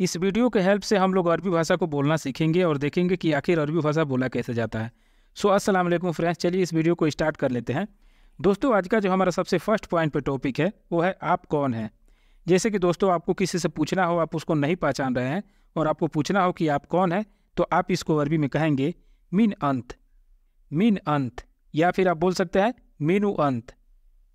इस वीडियो के हेल्प से हम लोग अरबी भाषा को बोलना सीखेंगे और देखेंगे कि आखिर अरबी भाषा बोला कैसे जाता है। अस्सलाम वालेकुम फ्रेंड्स, चलिए इस वीडियो को स्टार्ट कर लेते हैं। दोस्तों, आज का जो हमारा सबसे फर्स्ट पॉइंट पे टॉपिक है वो है आप कौन हैं। जैसे कि दोस्तों, आपको किसी से पूछना हो, आप उसको नहीं पहचान रहे हैं और आपको पूछना हो कि आप कौन हैं, तो आप इसको अरबी में कहेंगे मिन अंत, मिन अंत, या फिर आप बोल सकते हैं मीनू अंत,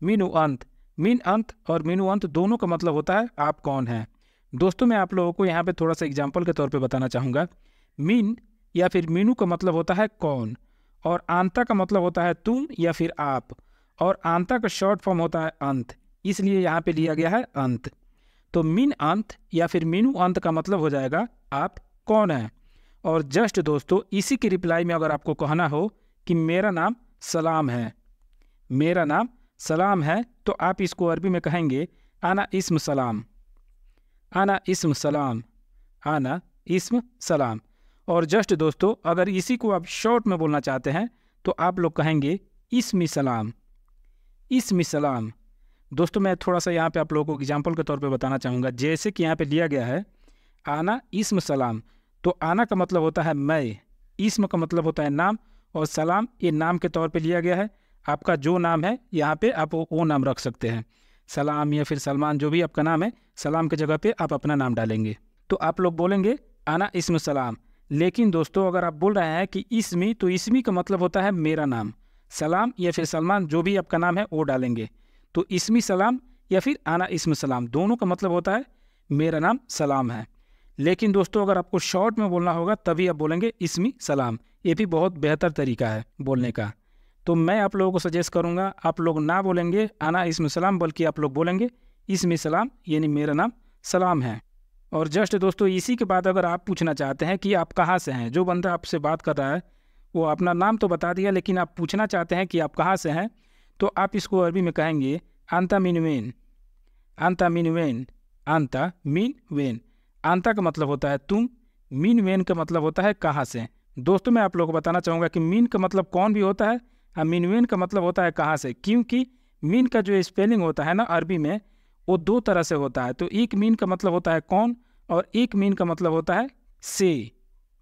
मीनू अंत। मिन अंत और मीनू अंत दोनों का मतलब होता है आप कौन हैं। दोस्तों, मैं आप लोगों को यहाँ पे थोड़ा सा एग्जाम्पल के तौर पे बताना चाहूँगा। मिन या फिर मीनू का मतलब होता है कौन, और आंता का मतलब होता है तुम या फिर आप, और आंता का शॉर्ट फॉर्म होता है अंत, इसलिए यहाँ पे लिया गया है अंत। तो मिन अंत या फिर मीनू अंत का मतलब हो जाएगा आप कौन हैं। और जस्ट दोस्तों, इसी के रिप्लाई में अगर आपको कहना हो कि मेरा नाम सलाम है, मेरा नाम सलाम है, तो आप इसको अरबी में कहेंगे आना इस्म सलाम, आना इस्म सलाम, आना इस्म सलाम। और जस्ट दोस्तों, अगर इसी को आप शॉर्ट में बोलना चाहते हैं तो आप लोग कहेंगे इस्मी सलाम, इस्मी सलाम। दोस्तों, मैं थोड़ा सा यहाँ पे आप लोगों को एग्जाम्पल के तौर पे बताना चाहूँगा। जैसे कि यहाँ पे लिया गया है आना इस्म सलाम, तो आना का मतलब होता है मैं, इस्म का मतलब होता है नाम, और सलाम ये नाम के तौर पे लिया गया है। आपका जो नाम है यहाँ पे आप वो नाम रख सकते हैं, सलाम या फिर सलमान, जो भी आपका नाम है, सलाम के जगह पे आप अपना नाम डालेंगे, तो आप लोग बोलेंगे आना इस्म सलाम। लेकिन दोस्तों, अगर आप बोल रहे हैं कि इस्मी, तो इस्मी का मतलब होता है मेरा नाम, सलाम या फिर सलमान, जो भी आपका नाम है वो डालेंगे। तो इस्मी सलाम या फिर आना इस्म सलाम, दोनों का मतलब होता है मेरा नाम सलाम है। लेकिन दोस्तों, अगर आपको शॉर्ट में बोलना होगा तभी आप बोलेंगे इस्मी सलाम, ये भी बहुत बेहतर तरीका है बोलने का। तो मैं आप लोगों को सजेस्ट करूंगा, आप लोग ना बोलेंगे आना इस्म सलाम, बल्कि आप लोग बोलेंगे इस्मी सलाम, यानी मेरा नाम सलाम है। और जस्ट दोस्तों, इसी के बाद अगर आप पूछना चाहते हैं कि आप कहाँ से हैं, जो बंदा आपसे बात कर रहा है वो अपना नाम तो बता दिया, लेकिन आप पूछना चाहते हैं कि आप कहाँ से हैं, तो आप इसको अरबी में कहेंगे आंता मिन वेन, आंता मिन वेन, आंता मिन वेन। आंता का मतलब होता है तुम, मिन वेन का मतलब होता है कहाँ से। दोस्तों, मैं आप लोगों को बताना चाहूँगा कि मिन का मतलब कौन भी होता है और मिन वेन का मतलब होता है कहाँ से, क्योंकि मिन का जो स्पेलिंग होता है ना अरबी में, वो दो तरह से होता है। तो एक मीन का मतलब होता है कौन, और एक मीन का मतलब होता है से,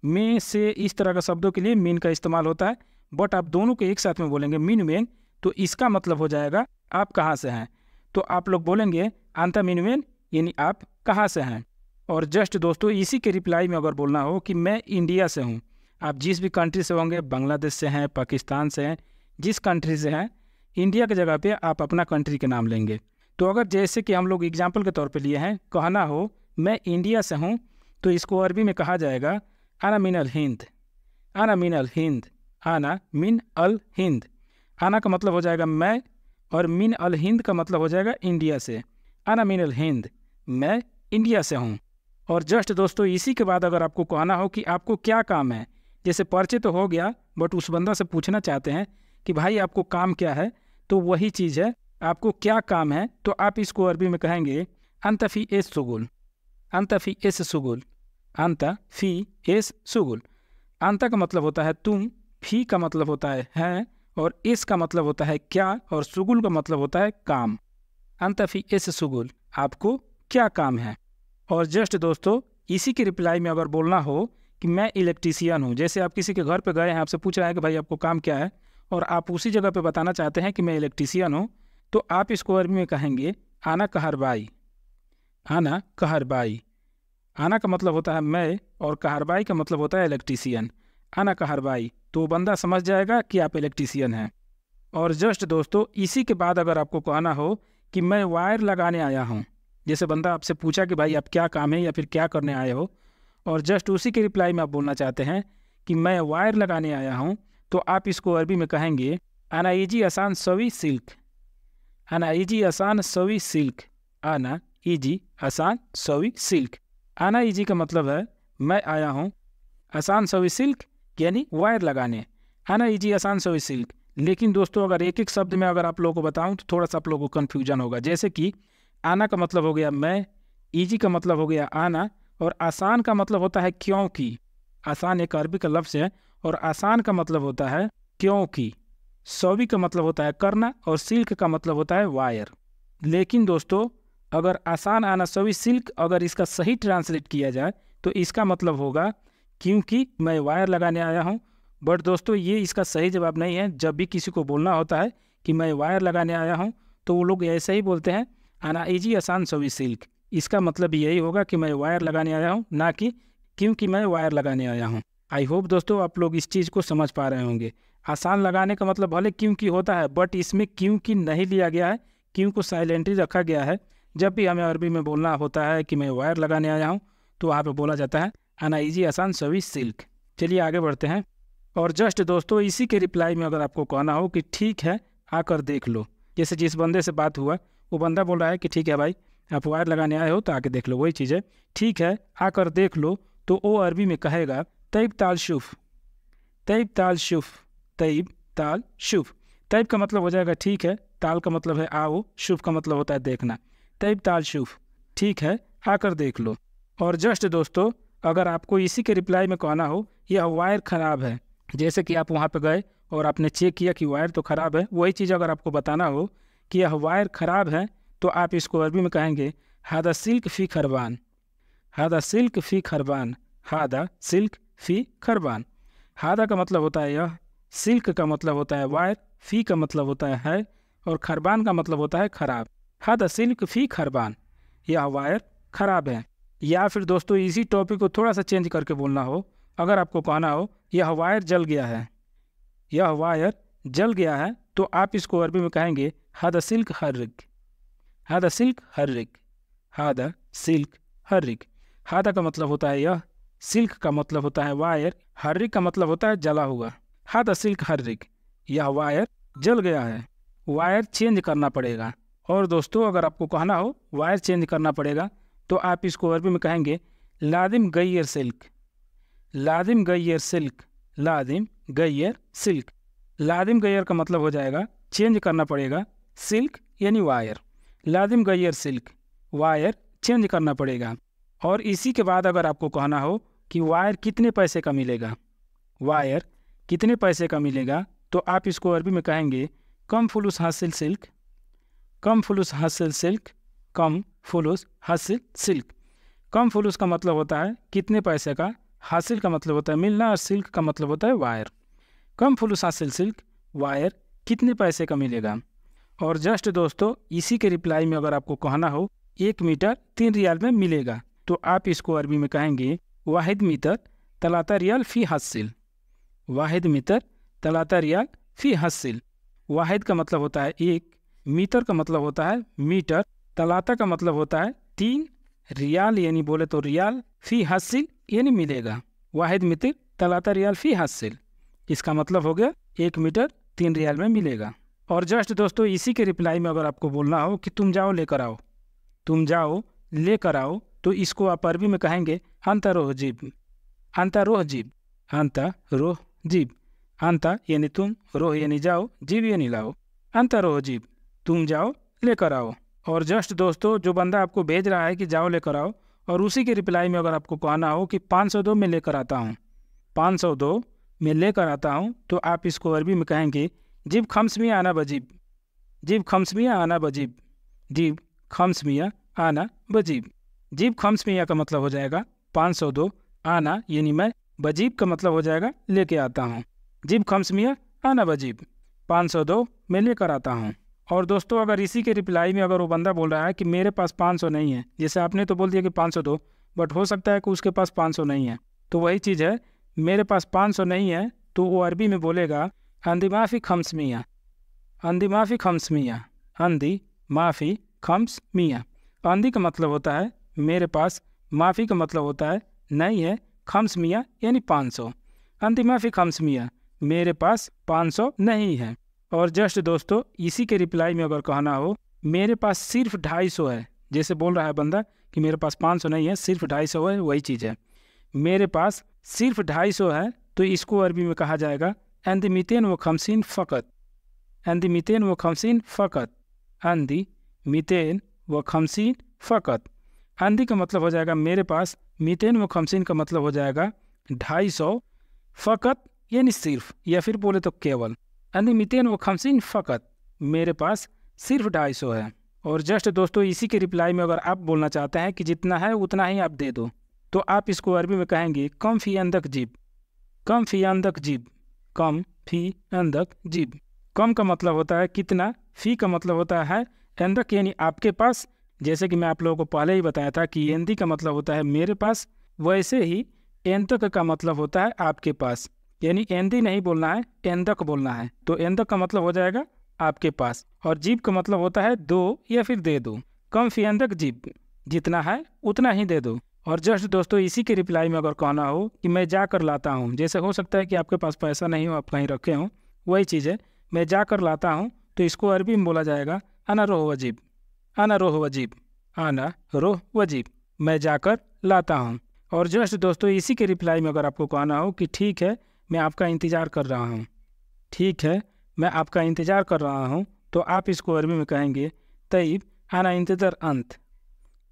में, से, इस तरह का शब्दों के लिए मीन का इस्तेमाल होता है। बट आप दोनों को एक साथ में बोलेंगे मिन वेन, तो इसका मतलब हो जाएगा आप कहाँ से हैं। तो आप लोग बोलेंगे आंता मिन वेन, यानी आप कहाँ से हैं। और जस्ट दोस्तों, इसी के रिप्लाई में अगर बोलना हो कि मैं इंडिया से हूँ, आप जिस भी कंट्री से होंगे, बांग्लादेश से हैं, पाकिस्तान से हैं, जिस कंट्री से हैं, इंडिया की जगह पे आप अपना कंट्री के नाम लेंगे। तो अगर जैसे कि हम लोग एग्जाम्पल के तौर पे लिए हैं, कहना हो मैं इंडिया से हूँ, तो इसको अरबी में कहा जाएगा आना मिन अल हिंद, आना मिन अल हिंद, आना मिन अल हिंद। आना का मतलब हो जाएगा मैं, और मिन अल हिंद का मतलब हो जाएगा इंडिया से। आना मिन अल हिंद, मैं इंडिया से हूँ। और जस्ट दोस्तों, इसी के बाद अगर आपको कहना हो कि आपको क्या काम है, जैसे परिचय तो हो गया, बट उस बंदा से पूछना चाहते हैं कि भाई आपको काम क्या है, तो वही चीज़ है आपको क्या काम है, तो आप इसको अरबी में कहेंगे अंत फी एस सुगुल, अंत फी एस सुगुल, अंत फी एस सुगुल। अंत का मतलब होता है तुम, फी का मतलब होता है, और एस का मतलब होता है क्या, और सुगुल का मतलब होता है काम। अंत फी एस सुगुल, आपको क्या काम है। और जस्ट दोस्तों, इसी के रिप्लाई में अगर बोलना हो कि मैं इलेक्ट्रीशियन हूँ, जैसे आप किसी के घर पे गए हैं, आपसे पूछ रहा है कि भाई आपको काम क्या है, और आप उसी जगह पे बताना चाहते हैं कि मैं इलेक्ट्रीशियन हूँ, तो आप इसको अरबी में कहेंगे आना कहरबाई, आना कहरबाई। आना का मतलब होता है मैं, और कहरबाई का मतलब होता है इलेक्ट्रीशियन। आना कहरबाई, तो बंदा समझ जाएगा कि आप इलेक्ट्रीशियन हैं। और जस्ट दोस्तों, इसी के बाद अगर आपको कहना हो कि मैं वायर लगाने आया हूँ, जैसे बंदा आपसे पूछा कि भाई आप क्या काम है या फिर क्या करने आए हो, और जस्ट उसी के रिप्लाई में आप बोलना चाहते हैं कि मैं वायर लगाने आया हूँ, तो आप इसको अरबी में कहेंगे आना इजी आसान सवी सिल्क, आना इजी आसान सवी सिल्क, आना इजी आसान सवी सिल्क। आना इजी का मतलब है मैं आया हूँ, आसान सवी सिल्क यानी वायर लगाने, आना इजी आसान सवी सिल्क। लेकिन दोस्तों, अगर एक एक शब्द में अगर आप लोगों को बताऊं तो थोड़ा सा आप लोगों को कन्फ्यूजन होगा। जैसे कि आना का मतलब हो गया मैं, इजी का मतलब हो गया आना, और आसान का मतलब होता है क्योंकि। आसान एक अरबी का लफ्ज़ है, और आसान का मतलब होता है क्योंकि। सौवी का मतलब होता है करना, और सिल्क का मतलब होता है वायर। लेकिन दोस्तों, अगर आसान आना सवी सिल्क अगर इसका सही ट्रांसलेट किया जाए तो इसका मतलब होगा क्योंकि मैं वायर लगाने आया हूँ। बट दोस्तों ये इसका सही जवाब नहीं है। जब भी किसी को बोलना होता है कि मैं वायर लगाने आया हूँ तो वो लोग ऐसे ही बोलते हैं आना इजी आसान सवी सिल्क। इसका मतलब यही होगा कि मैं वायर लगाने आया हूँ, ना कि क्योंकि मैं वायर लगाने आया हूँ। आई होप दोस्तों आप लोग इस चीज़ को समझ पा रहे होंगे। आसान लगाने का मतलब भले क्योंकि होता है, बट इसमें क्योंकि नहीं लिया गया है, क्यों को साइलेंटली रखा गया है। जब भी हमें अरबी में बोलना होता है कि मैं वायर लगाने आया हूँ तो वहाँ पे बोला जाता है आना इजी आसान सवी सिल्क। चलिए आगे बढ़ते हैं। और जस्ट दोस्तों इसी के रिप्लाई में अगर आपको कहना हो कि ठीक है आकर देख लो, जैसे जिस बंदे से बात हुआ वो बंदा बोल रहा है कि ठीक है भाई आप वायर लगाने आए हो तो आके देख लो, वही चीज़ है ठीक है आकर देख लो। तो वो अरबी में कहेगा तैब ताल शुफ, तैब ताल शुफ, तैब ताल शुफ। तैब का मतलब हो जाएगा ठीक है, ताल का मतलब है आओ, शुफ का मतलब होता है देखना। तैब ताल शुफ, ठीक है आकर देख लो। और जस्ट दोस्तों अगर आपको इसी के रिप्लाई में कहना हो यह वायर ख़राब है, जैसे कि आप वहाँ पे गए और आपने चेक किया कि वायर तो ख़राब है, वही चीज़ अगर आपको बताना हो कि यह वायर ख़राब है तो आप इसको अरबी में कहेंगे हादा सिल्क फ़ी खरबान, हादा सिल्क फ़ी खरबान, हादा सिल्क फ़ी खरबान। हादा का मतलब होता है यह, सिल्क का मतलब होता है वायर, फ़ी का मतलब होता है और खरबान का मतलब होता है ख़राब। हादा सिल्क फ़ी खरबान, यह वायर ख़राब है। या फिर दोस्तों इसी टॉपिक को थोड़ा सा चेंज करके बोलना हो, अगर आपको कहना हो यह वायर जल गया है, यह वायर जल गया है, तो आप इसको अरबी में कहेंगे हादा सिल्क हर्रिक, हादा सिल्क हर्रिक, हादा सिल्क हर्रिक। हादा का मतलब होता है यह, सिल्क का मतलब होता है वायर, हर्रिक का मतलब होता है जला हुआ। हादा सिल्क हर्रिक, यह वायर जल गया है, वायर चेंज करना पड़ेगा। और दोस्तों अगर आपको कहना हो वायर चेंज करना पड़ेगा तो आप इसको अरबी में कहेंगे लादिम गैयर सिल्क, लादिम गैयर सिल्क, लादिम गैयर सिल्क। लादिम गैयर का मतलब हो जाएगा चेंज करना पड़ेगा, सिल्क यानी वायर, लादिम गैयर सिल्क, वायर चेंज करना पड़ेगा। और इसी के बाद अगर आपको कहना हो कि वायर कितने पैसे का मिलेगा, वायर कितने पैसे का मिलेगा, तो आप इसको अरबी में कहेंगे कम फुलूस हासिल सिल्क, कम फुलूस हासिल सिल्क, कम फुलूस हासिल सिल्क। कम फुलूस का मतलब होता है कितने पैसे का, हासिल का मतलब होता है मिलना और सिल्क का मतलब होता है वायर। कम फुलूस हासिल सिल्क, वायर कितने पैसे का मिलेगा। और जस्ट दोस्तों इसी के रिप्लाई में अगर आपको कहना हो 1 मीटर 3 रियाल में मिलेगा, तो आप इसको अरबी में कहेंगे वाहिद मीटर तलाता रियाल फ़ी हासिल, वाहिद मीटर तलाता रियाल फ़ी हासिल। वाहिद का मतलब होता है 1, मीटर का मतलब होता है मीटर, तलाता का मतलब होता है 3, रियाल यानी बोले तो रियाल, फ़ी हासिल यानी मिलेगा। वाहिद मीटर तलाता रियाल फ़ी हासिल, इसका मतलब हो गया 1 मीटर 3 रियाल में मिलेगा। और जस्ट दोस्तों इसी के रिप्लाई में अगर आपको बोलना हो कि तुम जाओ लेकर आओ, तुम जाओ लेकर आओ, तो इसको आप अरबी में कहेंगे अंता रोह जीब, अंता रोह जीब, अंता रोह जीब। अंता यानी तुम, रोह यानी जाओ, जीब यानी लाओ। अंता रोह जीब, तुम जाओ लेकर आओ। और जस्ट दोस्तों जो बंदा आपको भेज रहा है कि जाओ लेकर आओ, और उसी के रिप्लाई में अगर आपको कहना हो कि 502 में लेकर आता हूँ, 502 में लेकर आता हूँ, तो आप इसको अरबी में कहेंगे जिब खम्समिया आना बजीब, जिब खम्समिया आना बजीब, जिब खम्समिया आना बजीब। जिब खम्समिया का मतलब हो जाएगा 502, आना यानी मैं, बजीब का मतलब हो जाएगा लेके आता हूँ। जिब खम्समिया आना बजीब, 502 में लेकर आता हूँ। और दोस्तों अगर इसी के रिप्लाई में अगर वो बंदा बोल रहा है कि मेरे पास 500 नहीं है, जैसे आपने तो बोल दिया कि 502, बट हो सकता है कि उसके पास 500 नहीं है, तो वही चीज़ है मेरे पास 500 नहीं है, तो वो अरबी में बोलेगा अंदी माफ़ी खम्स मियाँ, अंदी माफ़ी खम्स मियाँ, अंदी माफ़ी खम्स मियाँ। अंदी का मतलब होता है मेरे पास, माफ़ी का मतलब होता है नहीं है, खम्स मियाँ यानी 500। अंदी माफ़ी खम्स मियाँ, मेरे पास 500 नहीं है। और जस्ट दोस्तों इसी के रिप्लाई में अगर कहना हो मेरे पास सिर्फ 250 है, जैसे बोल रहा है बंदा कि मेरे पास 500 नहीं है, सिर्फ 250 है, वही चीज़ है मेरे पास सिर्फ 250 है, तो इसको अरबी में कहा जाएगा अंदी मितेन व खमसीन फ़कत, अंदी मितेन व खमसीन फ़कत, अंदी मितेन व खमसीन फ़कत। अंदी का मतलब हो जाएगा मेरे पास, मितेन व खमसीन का मतलब हो जाएगा 250, फ़कत यानी सिर्फ, या फिर बोले तो केवल। अंदी मितेन व खमसीन फ़कत, मेरे पास सिर्फ 250 है। और जस्ट दोस्तों इसी के रिप्लाई में अगर आप बोलना चाहते हैं कि जितना है उतना ही आप दे दो, तो आप इसको अरबी में कहेंगे कम फी अंदक जीब। कम फी अंदक जीब। कम फी अंदक जीब। कम का मतलब होता है कितना, फी का मतलब होता है अंदक यानी आपके पास। जैसे कि मैं आप लोगों को पहले ही बताया था कि एंदी का मतलब होता है मेरे पास, वैसे ही एंतक का मतलब होता है आपके पास। यानी एंदी नहीं बोलना है, एंदक बोलना है। तो एंदक का मतलब हो जाएगा आपके पास, और जीब का मतलब होता है दो या फिर दे दो। कम फी अंदक जीब, जितना है उतना ही दे दो। और जस्ट दोस्तों इसी के रिप्लाई में अगर कहना हो कि मैं जा कर लाता हूँ, जैसे हो सकता है कि आपके पास पैसा नहीं हो, आप कहीं रखे हों, वही चीज़ है मैं जा कर लाता हूँ, तो इसको अरबी में बोला जाएगा अना रोह वजीब। अना रोह वजीब। अना रोह वजीब, मैं जाकर लाता हूँ। और जस्ट दोस्तों इसी के रिप्लाई में अगर आपको कहना हो कि ठीक है मैं आपका इंतज़ार कर रहा हूँ, ठीक है मैं आपका इंतज़ार कर रहा हूँ, तो आप इसको अरबी में कहेंगे तईब आना इंतज़र अंत।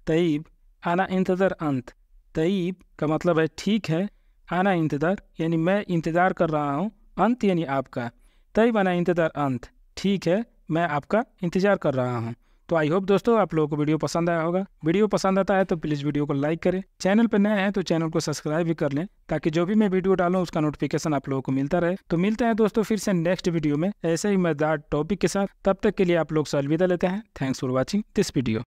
तईब आना इंतज़र अंत। तईब का मतलब है ठीक है, आना इंतज़र यानी मैं इंतज़ार कर रहा हूँ, अंत यानी आपका। तईब आना इंतज़र अंत, ठीक है मैं आपका इंतज़ार कर रहा हूँ। तो आई होप दोस्तों आप लोगों को वीडियो पसंद आया होगा। वीडियो पसंद आता है तो प्लीज़ वीडियो को लाइक करें। चैनल पर नए हैं तो चैनल को सब्सक्राइब भी कर लें, ताकि जो भी मैं वीडियो डालूं उसका नोटिफिकेशन आप लोगों को मिलता रहे। तो मिलते हैं दोस्तों फिर से नेक्स्ट वीडियो में ऐसे ही मजेदार टॉपिक के साथ। तब तक के लिए आप लोग से अलविदा लेते हैं। Thanks for watching this video.